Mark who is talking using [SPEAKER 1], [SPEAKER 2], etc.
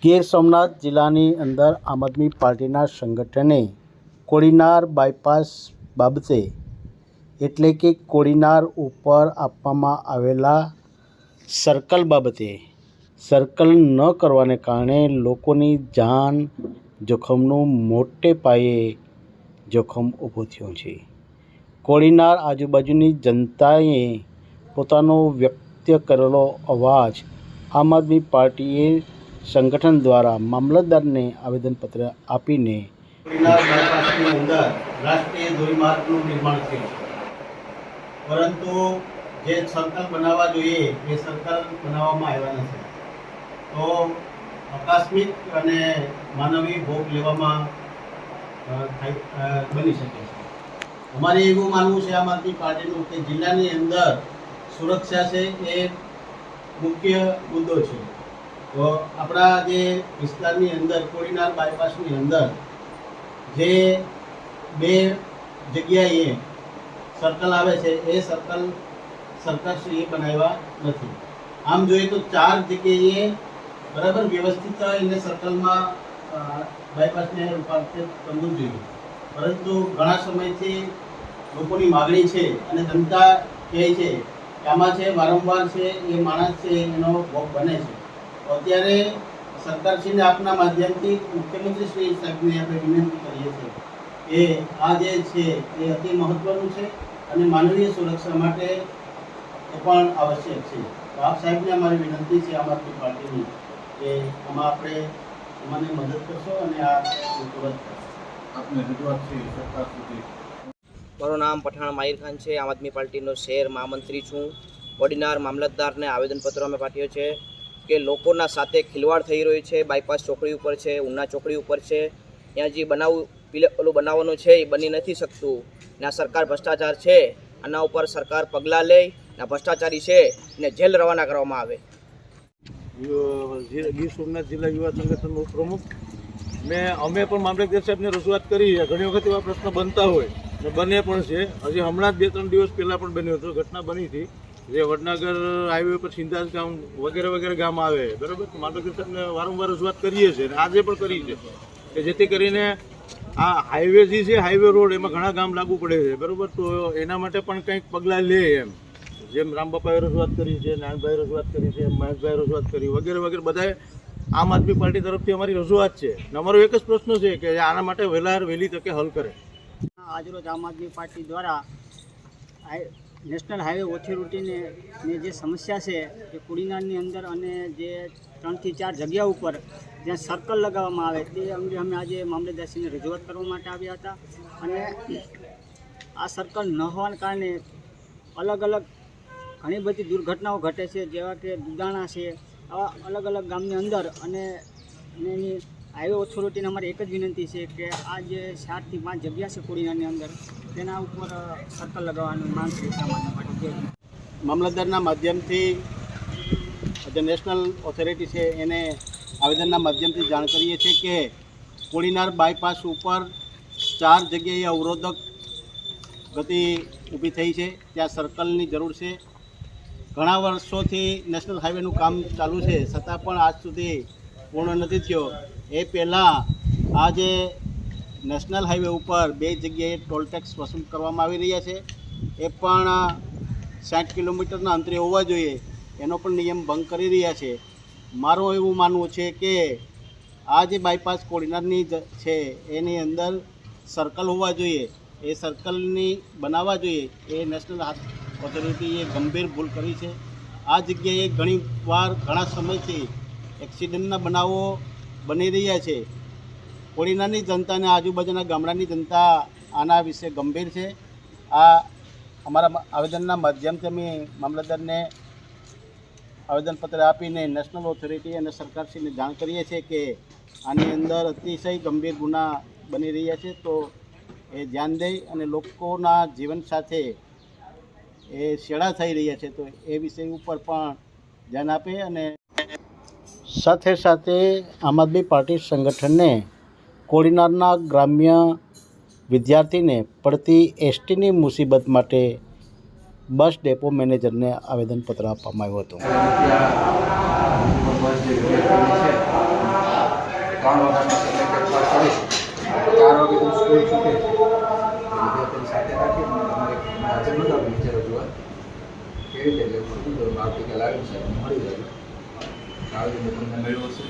[SPEAKER 1] ગીર સોમનાથ જિલ્લાની અંદર આમ આદમી પાર્ટીના સંગઠને કોડીનાર બાયપાસ બાબતે એટલે કે કોડીનાર ઉપર આપવામાં આવેલા સર્કલ બાબતે સર્કલ ન કરવાને કારણે લોકોની જાન જોખમનું મોટે પાયે જોખમ ઊભું થયું છે। કોડીનાર આજુબાજુની જનતાએ પોતાનો વ્યક્ત કરેલો અવાજ આમ આદમી પાર્ટીએ સંગઠન દ્વારા મામલતદારને આવેદનપત્ર આપીને કોડીનાર બાયપાસની અંદર રાષ્ટ્રીય ધોરીમાર્ગનું નિર્માણ થયું છે, પરંતુ જે સર્કલ બનાવવા જોઈએ એ સર્કલ બનાવવામાં આવ્યા નથી, તો આકસ્મિક અને માનવી ભોગ લેવામાં બની શકે છે। અમારે એવું માનવું છે આમ આદમી પાર્ટીનું કે જિલ્લાની અંદર સુરક્ષા છે એ મુખ્ય મુદ્દો છે। તો આપણા જે વિસ્તારની અંદર કોડીનાર બાયપાસની અંદર જે બે જગ્યાએ સર્કલ આવે છે એ સર્કલ સરકારશ્રીએ બનાવ્યા નથી। આમ જોઈએ તો 4 જગ્યાએ બરાબર વ્યવસ્થિત એને સર્કલમાં બાયપાસને રૂપાંતરિત કરવું જોઈએ, પરંતુ ઘણા સમયથી લોકોની માગણી છે અને જનતા કહે છે કે આમાં છે વારંવાર છે એ માણસ છે એનો ભોગ બને છે। તો અત્યારે સરકારશ્રીને આપના માધ્યમથી મુખ્યમંત્રી શ્રી સાહેબને આપણે વિનંતી કરીએ છીએ કે આ જે છે એ અતિ મહત્વનું છે અને માનવીય સુરક્ષા માટે એ પણ આવશ્યક છે। તો આપ સાહેબને અમારી વિનંતી છે આમ આદમી પાર્ટીની કે આમાં આપણે અમને મદદ કરશો અને આ તુરંત આપને રજૂઆત છે સરકાર સુધી।
[SPEAKER 2] મારું નામ પઠાણ માહિર ખાન છે, આમ આદમી પાર્ટીનો શહેર મહામંત્રી છું। કોડીનાર મામલતદારને આવેદનપત્ર અમે પાઠવ્યો છે કે લોકોના સાથે ખિલવાડ થઈ રહ્યો છે। બાયપાસ ચોકડી ઉપર છે, ઉના ચોકડી ઉપર છે, ત્યાં જે બનાવવાનું છે એ બની નથી શકતું ને આ સરકાર ભ્રષ્ટાચાર છે, આના ઉપર સરકાર પગલાં લે ને ભ્રષ્ટાચારી છે ને જેલ રવાના કરવામાં આવે।
[SPEAKER 3] ગીર સોમનાથ જિલ્લા યુવા સંગઠનનો પ્રમુખ અમે પણ મામલતદાર સાહેબને રજૂઆત કરી છે। ઘણી વખત એવા પ્રશ્ન બનતા હોય ને બને પણ છે। હજી હમણાં જ 2-3 દિવસ પહેલાં પણ બન્યો હતો, ઘટના બની હતી જે વડનગર હાઈવે પર સિંધાજ ગામ વગેરે ગામ આવે, બરાબર। મામલતદાર સાહેબને વારંવાર રજૂઆત કરીએ છીએ અને આજે પણ કરી છે કે જેથી કરીને આ હાઈવે જે છે હાઈવે રોડ એમાં ઘણા ગામ લાગુ પડે છે, બરાબર। તો એના માટે પણ કંઈક પગલાં લે એમ, જેમ રામબાપાએ રજૂઆત કરી છે, નાનભાઈ રજૂઆત કરી છે, મહેશભાઈ રજૂઆત કરી વગેરે બધાએ આમ આદમી પાર્ટી તરફથી અમારી રજૂઆત છે અને અમારો એક જ પ્રશ્ન છે કે આના માટે વહેલી તકે હલ કરે।
[SPEAKER 4] આજરોજ આમ આદમી પાર્ટી દ્વારા નેશનલ હાઈવે ઓથોરિટીને જે સમસ્યા છે એ કોડીનારની અંદર અને જે 3 થી 4 જગ્યા ઉપર જ્યાં સર્કલ લગાવવામાં આવે તે અંગે અમે આજે મામલતદારશ્રીને રજૂઆત કરવા માટે આવ્યા હતા। અને આ સર્કલ ન હોવાના કારણે અલગ ઘણી બધી દુર્ઘટનાઓ ઘટે છે, જેવા કે દુદાણા છે, આવા અલગ ગામની અંદર। અને એની હાઈવે ઓથોરિટીને અમારી એક જ વિનંતી છે કે આ જે 4 થી 5 જગ્યા છે કોડીનારની અંદર તેના ઉપર સર્કલ લગાવવાની માંગ છે સામાન્ય માટે।
[SPEAKER 1] મામલતદારના માધ્યમથી જે નેશનલ ઓથોરિટી છે એને આવેદનના માધ્યમથી જાણ કરીએ છીએ કે કોડીનાર બાયપાસ ઉપર 4 જગ્યાએ અવરોધક ગતિ ઊભી થઈ છે, ત્યાં સર્કલની જરૂર છે। ઘણા વર્ષોથી નેશનલ હાઈવેનું કામ ચાલુ છે, છતાં પણ આજ સુધી પૂર્ણ નથી થયો। એ પહેલાં આ જે નેશનલ હાઈવે ઉપર 2 જગ્યાએ ટોલ ટેક્સ વસૂલ કરવામાં આવી રહ્યા છે, એ પણ 60 કિલોમીટરના અંતરે હોવા જોઈએ, એનો પણ નિયમ ભંગ કરી રહ્યા છે। મારું એવું માનવું છે કે આ જે બાયપાસ કોડીનારની છે એની અંદર સર્કલ હોવા જોઈએ, એ સર્કલની બનાવવા જોઈએ। એ નેશનલ ઓથોરિટીએ ગંભીર ભૂલ કરી છે। આ જગ્યાએ ઘણા સમયથી એક્સિડન્ટના બનાવો બની રહ્યા છે। કોડીનારની જનતા અને આજુબાજુના ગામડાની જનતા આના વિશે ગંભીર છે। આ અમારા આવેદનના માધ્યમથી અમે મામલતદારને આવેદનપત્ર આપીને નેશનલ ઓથોરિટી અને સરકારશ્રીને જાણ કરીએ છીએ કે આની અંદર અતિશય ગંભીર ગુના બની રહ્યા છે, તો એ ધ્યાન દે અને લોકોના જીવન સાથે એ છેડા થઈ રહ્યા છે, તો એ વિષય ઉપર પણ ધ્યાન આપે। અને સાથે આમ આદમી પાર્ટી સંગઠનને કોડીનારના ગ્રામ્ય વિદ્યાર્થીને પડતી એસટીની મુસીબત માટે બસ ડેપો મેનેજરને આવેદનપત્ર આપવામાં આવ્યું હતું।
[SPEAKER 5] 3 વાગ્યાનો સમય ફેરફાર કરી 4 વાગે તો સ્કૂલ છૂટે છે. વિદ્યાર્થીઓની સાથે રાખીને અમારે હાજર નોંધાવી નીચે રજૂઆત કેવી રીતે લેવું આવતીકાલે આવી સાહેબ મળી જાય કાલે તમને મળ્યો હશે.